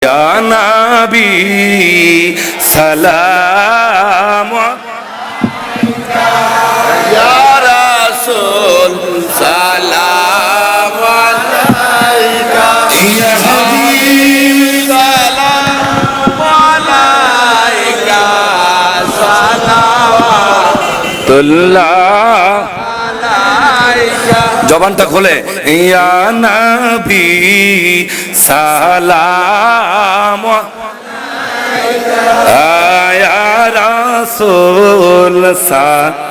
ইয়া নবী সালাম ইয়া রাসূল সালাম আলাইকা ইয়া হাবিব সালাম আলাইকা সালাওয়াতুল্লাহ আলাইকা জবানটা খোলে ইয়া নবী সালাম ইয়া রাসূল সালাম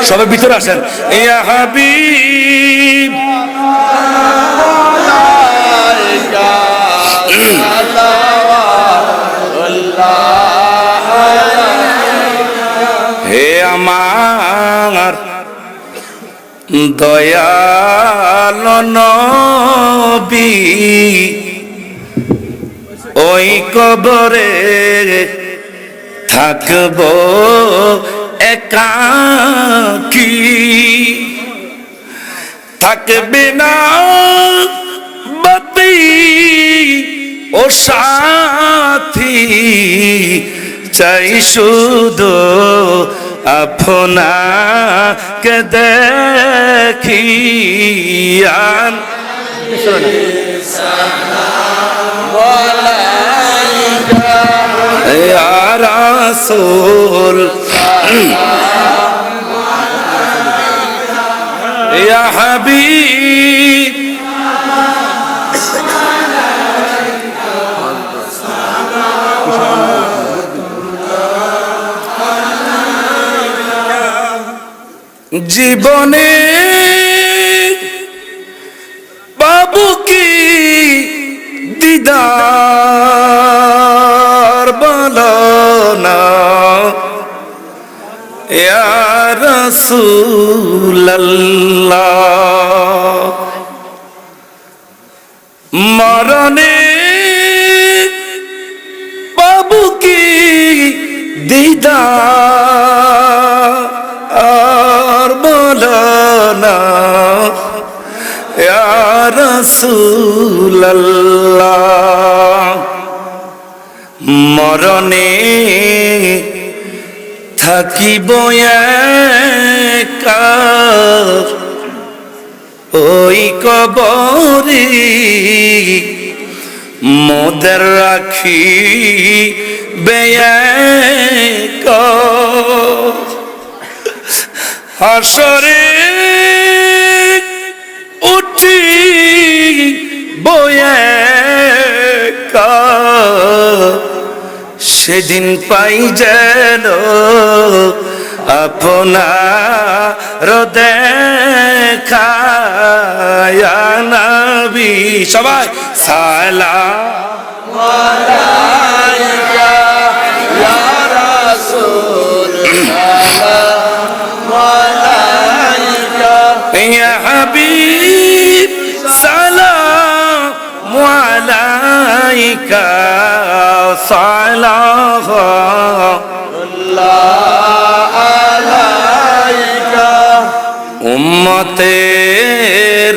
সবাই ভিতরে আসেন ইয়া হাবিব আলাইকা সালাওয়াতুল্লাহ হে আমার দয়াল নবী ওই কবরে থাকব একাকী থাকবে না বাতি ও সাথী চাই শুধু আপনাকে দেখি ইয়া রাসূল ইয়া হাবিব জীবনে বাবু কি দিদার বলো না ইয়া রাসূলুল্লাহ মরণে বাবু কি দিদার বলো না ইয়া রাসূলুল্লাহ মরণে থাকিব একা ওই কবরে মোদের রাখি বেয়াক হাসরে উঠি বয়াকা সেদিন পাই যেন আপনার দেখা ইয়া নবী সবাই সালাম আলাইকা ইয়া রাসূল সালাম আলাইকা ইয়া হাবিব সালাম আলাইকা সালাওয়াতুল্লাহ আলাইকা উম্মতের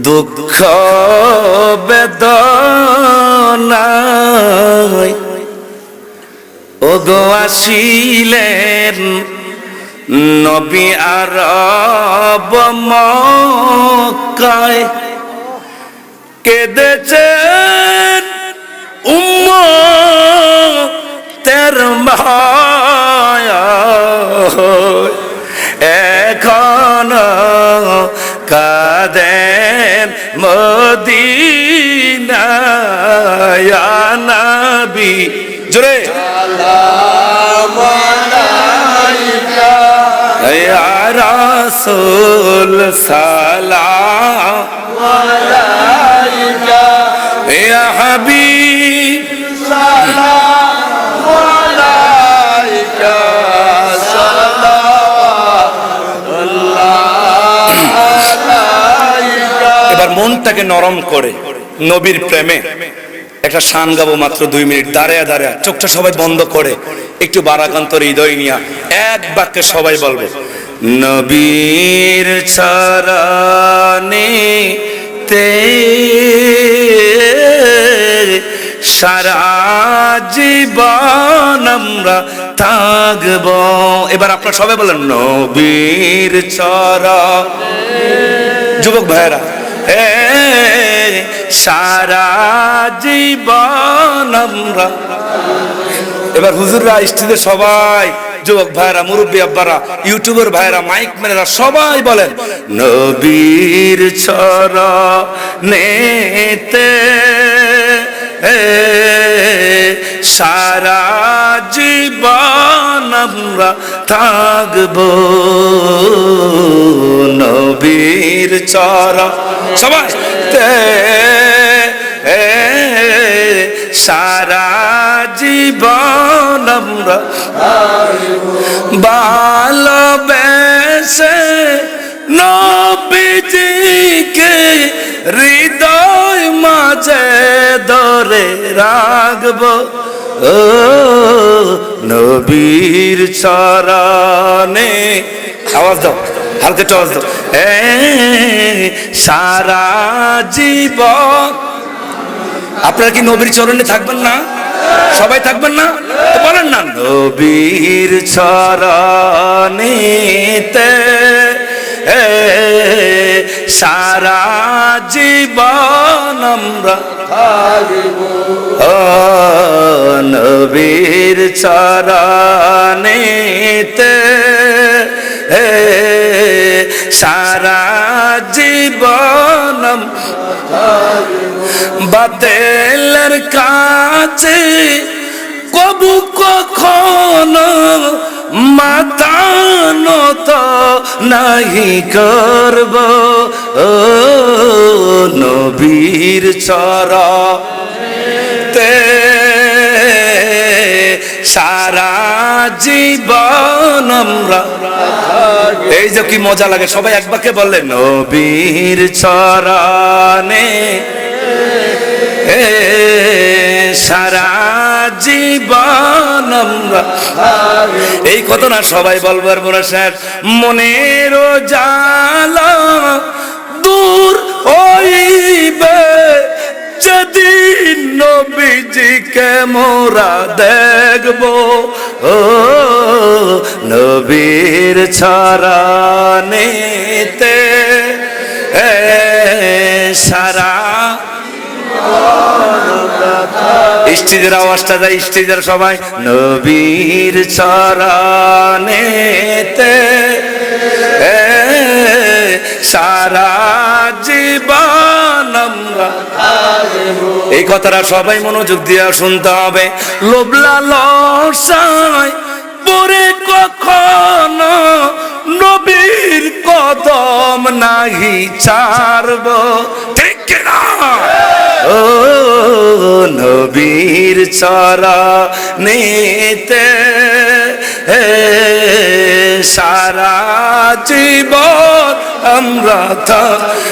দুঃখ বেদনায় ওগো আসিলেন নবী আরব মক্কায় কেঁদেছেন উম্মতের মায়ায় এখন কাঁদেন মদিনায় ইয়া নবী জোরে সালাম আলাইকা ইয়া রাসূল সালাম আলাইকা ইয়া হাবিব সালাম আলাইকা সালাওয়াতুল্লাহ আলাইকা এবার মনটাকে নরম করে নবীর প্রেমে একটা শান গাবো মাত্র 2 মিনিট দাঁড়ায়া দাঁড়ায়া চোখটা সবাই বন্ধ করে একটু বারাকান্তর হৃদয় নিয়া এক বাক্যে সবাই বলবে নবীর চরণে তে সারা জীবন আমরা থাকব। এবার আপনারা সবাই বলেন নবীর চরণে। যুবক ভাইরা সারা জীবন আমরা। এবার হুজুররা স্টেজে সবাই, যুবক ভাইরা, মুরব্বী আব্বারা, ইউটিউবার ভাইরা, মাইক ম্যানেরা সবাই বলেন নবীর চরণেতে সারা জীবন আমরা থাকব। নবীর চরণ সবাই সারা জীবন আমরা ভালোবেসে নবীজিকে হৃদয় মাঝে ধরে রাখব। ও নবীর চরণে, আওয়াজ দাও, হালকা একটু আওয়াজ দাও। সারা জীবন। আপনারা কি নবীর চরণে থাকবেন না? সবাই থাকবেন না? তো বলেন না নবীর চরণেতে সারা জীবন আমরা থাকব। ও নবীর চরণেতে সারা জীবন বাতেলের কাছে কবু কখনো মাথা নত নাহি করব। ও নবীর চরণেতে সারা জীবন আমরা। এই যে কি মজা লাগে, সবাই এক বাক্যে বললেন নবীর চরণে সারা জীবন আমরা। এই কথা না সবাই বলবার বড় শেষ। মনের জালা দূর হইবে যেদিন নবীজিকে মোরা দেখব। ও নবীর চরণেতে সারা। স্টেজের আওয়াজটা যায়, স্টেজের সবাই নবীর চরণেতে সারা জীবন আমরা। এই কথাটা সবাই মনোযোগ দিয়ে শুনতে হবে। লোভলা লসায় পরে কখনো নবীর কদম নাহি ছাড়ব। ঠিক কিনা? ও নবীর চরণেতে সারা জীবন আমরা থাকব।